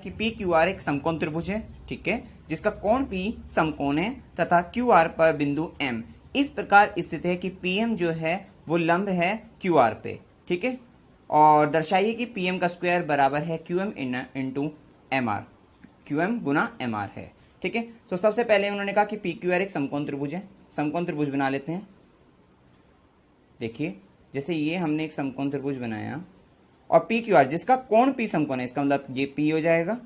कि P Q R एक समकोण त्रिभुज है, ठीक है, जिसका कोण पी समकोण है तथा क्यू आर पर बिंदु एम इस प्रकार स्थित है कि पी एम जो है वो लंब है क्यू आर पे, ठीक है। और दर्शाइए कि पी एम का स्क्वायर बराबर है Q M into M R, Q M गुना एम आर है, ठीक है। तो सबसे पहले उन्होंने कहा कि पी क्यू आर एक समकोण त्रिभुज है, समकोण त्रिभुज बना लेते हैं। देखिए जैसे ये हमने एक समकोण त्रिभुज बनाया और पी क्यू आर जिसका कोण पी समकोण है, इसका मतलब ये पी हो जाएगा,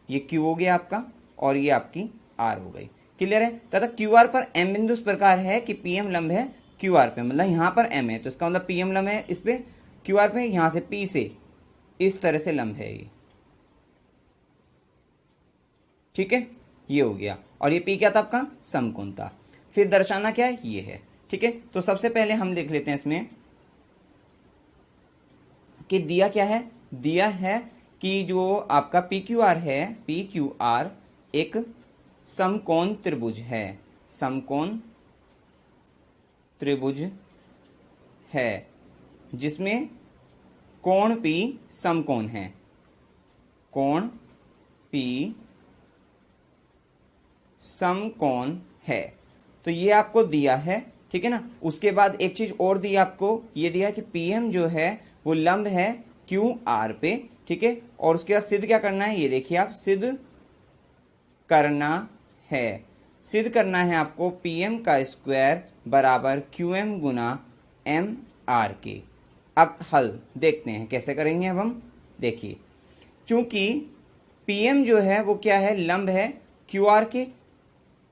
ये क्यू हो गया आपका और ये आपकी आर हो गई, क्लियर है। तथा क्यू आर पर एम बिंदु इस प्रकार है कि पी एम लंब है क्यू आर पे, मतलब यहाँ पर एम है तो इसका मतलब पी एम लंब है इस पे क्यू आर पे, यहाँ से पी से इस तरह से लंब है ये, ठीक है, ये हो गया। और ये पी क्या था आपका समकोण था। फिर दर्शाना क्या है, ये है, ठीक है। तो सबसे पहले हम देख लेते हैं इसमें कि दिया क्या है, दिया है कि जो आपका पी क्यू आर है, पी क्यू आर एक समकोण त्रिभुज है, समकोण त्रिभुज है जिसमें कोण पी समकोण है, कोण पी समकोण है। तो ये आपको दिया है, ठीक है ना। उसके बाद एक चीज और दी आपको, ये दिया कि पी एम जो है वो लंब है क्यू आर पे, ठीक है। और उसके बाद सिद्ध क्या करना है, ये देखिए आप सिद्ध करना है, सिद्ध करना है आपको पी एम का स्क्वायर बराबर क्यू एम गुना एम आर के। अब हल देखते हैं कैसे करेंगे। अब हम देखिए, चूंकि पी एम जो है वो क्या है, लंब है क्यू आर के,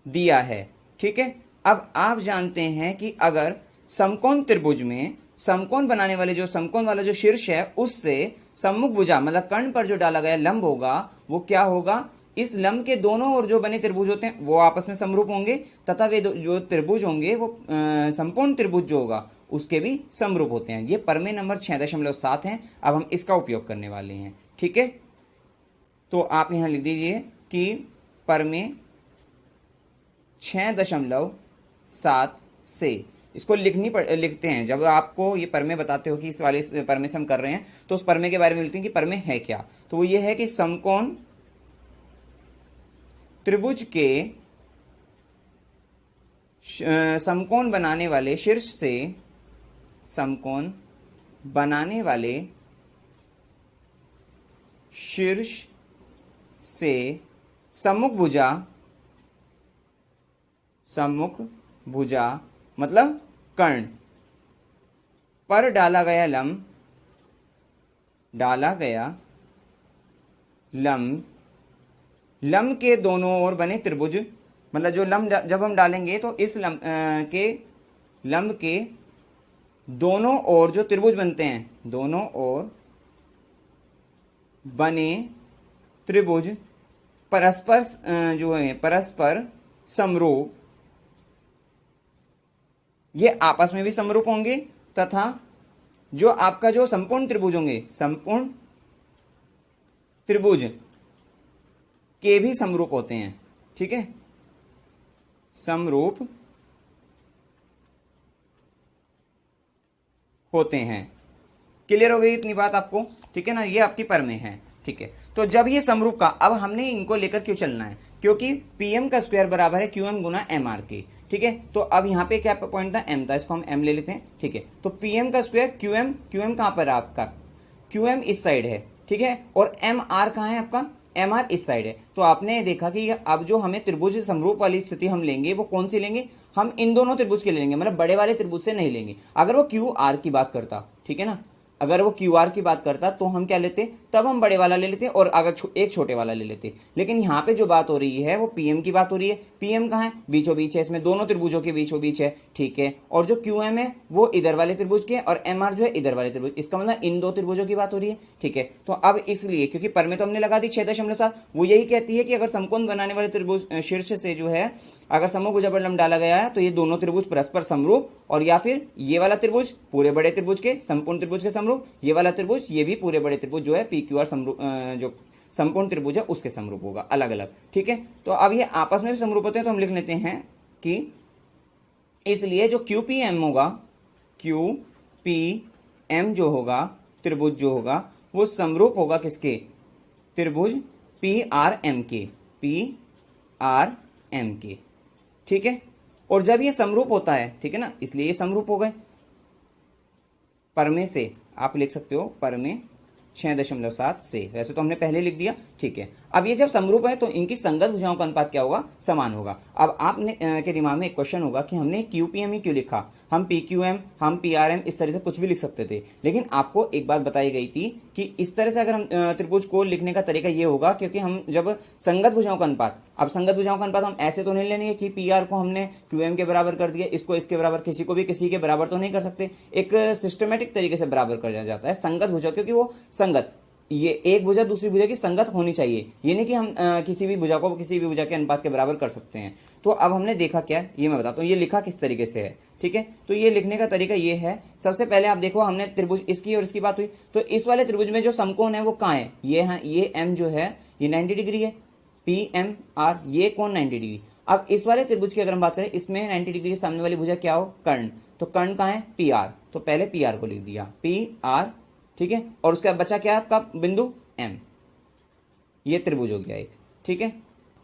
दिया है, ठीक है। अब आप जानते हैं कि अगर समकोण त्रिभुज में समकोण बनाने वाले जो समकोण वाला जो शीर्ष है उससे सम्मुख भुजा मतलब कर्ण पर जो डाला गया लंब होगा वो क्या होगा, इस लंब के दोनों ओर जो बने त्रिभुज होते हैं वो आपस में समरूप होंगे तथा वे जो त्रिभुज होंगे वो संपूर्ण त्रिभुज जो होगा उसके भी समरूप होते हैं। ये प्रमेय नंबर 6.7 है। अब हम इसका उपयोग करने वाले हैं, ठीक है। तो आप यहां लिख दीजिए कि प्रमेय 6.7 से इसको लिखते हैं। जब आपको ये प्रमेय बताते हो कि इस वाले प्रमेय से हम कर रहे हैं तो उस प्रमेय के बारे में लिखते हैं कि प्रमेय है क्या। तो वो ये है कि समकोण त्रिभुज के समकोण बनाने वाले शीर्ष से समकोण बनाने वाले शीर्ष से सम्मुख भुजा मतलब कर्ण पर डाला गया लंब के दोनों ओर बने त्रिभुज, मतलब जो लंब जब हम डालेंगे तो इस लंब के दोनों ओर जो त्रिभुज बनते हैं, दोनों ओर बने त्रिभुज परस्पर जो है परस्पर समरूप, ये आपस में भी समरूप होंगे तथा जो आपका जो संपूर्ण त्रिभुज होंगे, संपूर्ण त्रिभुज के भी समरूप होते हैं, ठीक है, समरूप होते हैं। क्लियर हो गई इतनी बात आपको, ठीक है ना। ये आपकी प्रमेय है, ठीक है। तो जब ये समरूप का, अब हमने इनको लेकर क्यों चलना है, क्योंकि पीएम का स्क्वायर बराबर है क्यूएम गुना एम आर के, ठीक है। तो अब यहाँ पे क्या पॉइंट था, एम था, इसको हम एम ले लेते हैं, ठीक है। तो पीएम का स्क्वायर क्यूएम कहां पर है आपका, क्यूएम इस साइड है, ठीक है, और एम आर कहां है आपका, एम आर इस साइड है। तो आपने देखा कि अब जो हमें त्रिभुज समरूप वाली स्थिति हम लेंगे वो कौन सी लेंगे, हम इन दोनों त्रिभुज के लेंगे, मतलब बड़े वाले त्रिभुज से नहीं लेंगे। अगर वो क्यू आर की बात करता, ठीक है ना, अगर वो क्यू आर की बात करता तो हम क्या लेते, तब हम बड़े वाला ले लेते और अगर एक छोटे वाला ले लेते। लेकिन यहाँ पे जो बात हो रही है वो पीएम की बात हो रही है। पीएम कहाँ है, बीचों बीच है, इसमें दोनों त्रिभुजों के बीचों बीच है, ठीक है। और जो क्यूएम है वो इधर वाले त्रिभुज के और एम आर जो है इधर वाले त्रिभुज, इसका मतलब इन दो त्रिभुजों की बात हो रही है, ठीक है। तो अब इसलिए क्योंकि प्रमेय तो हमने लगा दी 6.7, वो यही कहती है कि अगर समकोण बनाने वाले त्रिभुज शीर्ष से जो है अगर समूह भुजा पर लंब डाला गया है तो ये दोनों त्रिभुज परस्पर समरूप, और या फिर ये वाला त्रिभुज पूरे बड़े त्रिभुज के संपूर्ण त्रिभुज के समरूप, ये वाला त्रिभुज ये भी पूरे बड़े त्रिभुज जो है पी क्यू आर समरूप जो संपूर्ण त्रिभुज है उसके समरूप होगा, अलग अलग, ठीक है। तो अब ये आपस में भी समरूप होते हैं तो हम लिख लेते हैं कि इसलिए जो क्यू पी एम होगा, क्यू पी एम जो होगा त्रिभुज जो होगा वो समरूप होगा किसके, त्रिभुज PRMK, PRMK, ठीक है। और जब ये समरूप होता है, ठीक है ना, इसलिए ये समरूप हो गए। परमे से आप लिख सकते हो, परमे 6.7 से, वैसे तो हमने पहले लिख दिया, ठीक है। अब ये जब समरूप है तो इनकी संगत भुजाओं का अनुपात क्या होगा, समान होगा। अब आपने के दिमाग में एक क्वेश्चन होगा कि हमने QPM ही क्यों लिखा, हम PQM, हम PRM इस तरह से कुछ भी लिख सकते थे, लेकिन आपको एक बात बताई गई थी कि इस तरह से अगर हम त्रिभुज को लिखने का तरीका ये होगा, क्योंकि हम जब संगत भुजाओं का अनुपात, अब संगत भुजाओं का अनुपात हम ऐसे तो नहीं लेंगे कि PR को हमने QM के बराबर कर दिया, इसको इसके बराबर, किसी को भी किसी के बराबर तो नहीं कर सकते, एक सिस्टमेटिक तरीके से बराबर कर जाता है संगत भुजा, क्योंकि वो संगत, ये एक भुजा दूसरी भुजा की संगत होनी चाहिए, ये नहीं कि हम किसी भी भुजा को किसी भी भुजा के अनुपात के बराबर कर सकते हैं। तो अब हमने देखा क्या, ये मैं बताता हूँ, ये लिखा किस तरीके से है, ठीक है। तो ये लिखने का तरीका ये है, सबसे पहले आप देखो, हमने त्रिभुज इसकी और इसकी बात हुई, तो इस वाले त्रिभुज में जो समकोण है वो कहाँ है, ये है, ये M जो है ये 90 डिग्री है, PMR, ये कोण 90 डिग्री। अब इस वाले त्रिभुज की अगर हम बात करें, इसमें 90 डिग्री के सामने वाली भुजा क्या हो, कर्ण, तो कर्ण कहाँ है, PR, तो पहले PR को लिख दिया, PR, ठीक है। और उसके बाद बचा क्या है आपका बिंदु M, ये त्रिभुज हो गया एक, ठीक है,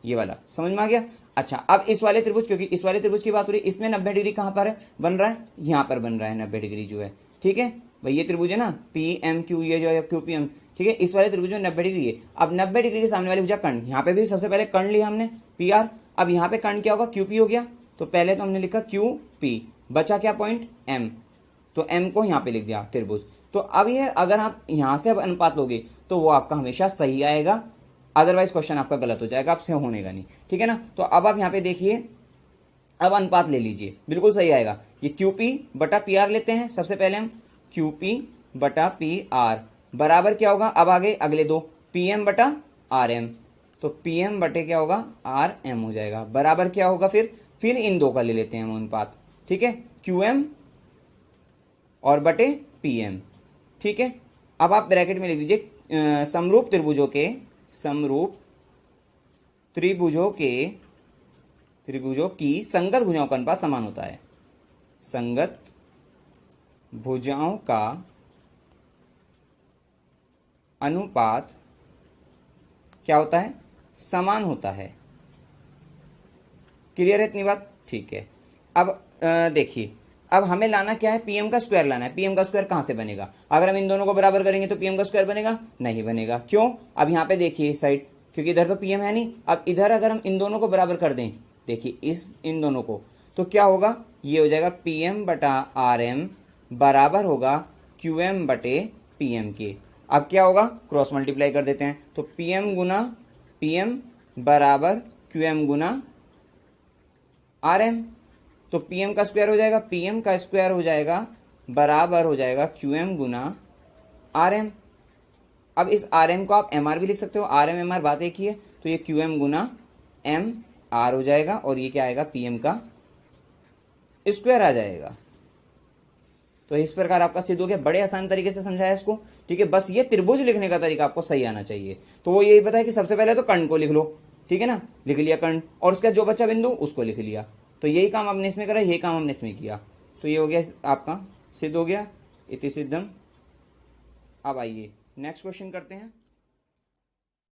ये वाला समझ में आ गया। अच्छा, अब इस वाले त्रिभुज, क्योंकि इस वाले त्रिभुज की बात हो रही है, इसमें 90 डिग्री कहाँ पर है, बन रहा है, यहाँ पर बन रहा है 90 डिग्री जो है, ठीक है भाई, ये त्रिभुज है ना PMQ, ये जो है QPM, ठीक है, इस वाले त्रिभुज में 90 डिग्री है। अब 90 डिग्री के सामने वाली भुजा कर्ण, यहाँ पे भी सबसे पहले कर्ण लिया हमने PR, अब यहाँ पे कर्ण क्या होगा, QP हो गया, तो पहले तो हमने लिखा QP, बचा क्या पॉइंट M, तो M को यहाँ पे लिख दिया त्रिभुज। तो अब ये अगर आप यहाँ से अब अनुपात लोगे तो वो आपका हमेशा सही आएगा, अदरवाइज क्वेश्चन आपका गलत हो जाएगा, आपसे होने का नहीं, ठीक है ना। तो अब आप यहाँ पे देखिए, अब अनुपात ले लीजिए, बिल्कुल सही आएगा। ये QP बटा PR लेते हैं, सबसे पहले हम QP बटा PR बराबर क्या होगा, अब आगे अगले दो, PM बटा RM, तो PM बटे क्या होगा, RM हो जाएगा, बराबर क्या होगा, फिर इन दो का ले लेते हैं हम अनुपात, ठीक है, QM और बटे PM, ठीक है। अब आप ब्रैकेट में लिख दीजिए, समरूप त्रिभुजों की संगत भुजाओं का अनुपात समान होता है, संगत भुजाओं का अनुपात क्या होता है, समान होता है। क्लियर है इतनी बात, ठीक है। अब देखिए, अब हमें लाना क्या है, PM का स्क्वायर लाना है। PM का स्क्वायर कहाँ से बनेगा, अगर हम इन दोनों को बराबर करेंगे तो PM का स्क्वायर बनेगा, नहीं बनेगा, क्यों, अब यहाँ पे देखिए इस साइड, क्योंकि इधर तो PM है नहीं। अब इधर अगर हम इन दोनों को बराबर कर दें, देखिए इन दोनों को, तो क्या होगा, ये हो जाएगा PM बटा RM बराबर होगा QM बटे PM के। अब क्या होगा, क्रॉस मल्टीप्लाई कर देते हैं, तो PM गुना PM बराबर QM गुना RM, तो PM का स्क्वायर हो जाएगा, PM का स्क्वायर हो जाएगा बराबर हो जाएगा QM गुना RM। अब इस RM को आप MR भी लिख सकते हो, RM MR बात एक ही है, तो ये QM गुना MR हो जाएगा, और ये क्या आएगा, PM का स्क्वायर आ जाएगा। तो इस प्रकार आपका सिद्ध हो गया, बड़े आसान तरीके से समझाया इसको, ठीक है। बस ये त्रिभुज लिखने का तरीका आपको सही आना चाहिए। तो वो यही पता है कि सबसे पहले तो कर्ण को लिख लो, ठीक है ना, लिख लिया कर्ण, और उसका जो बचा बिंदु उसको लिख लिया, तो यही काम हमने इसमें करा, यही काम हमने इसमें किया, तो ये हो गया आपका सिद्ध हो गया, इति सिद्धम। अब आइए नेक्स्ट क्वेश्चन करते हैं।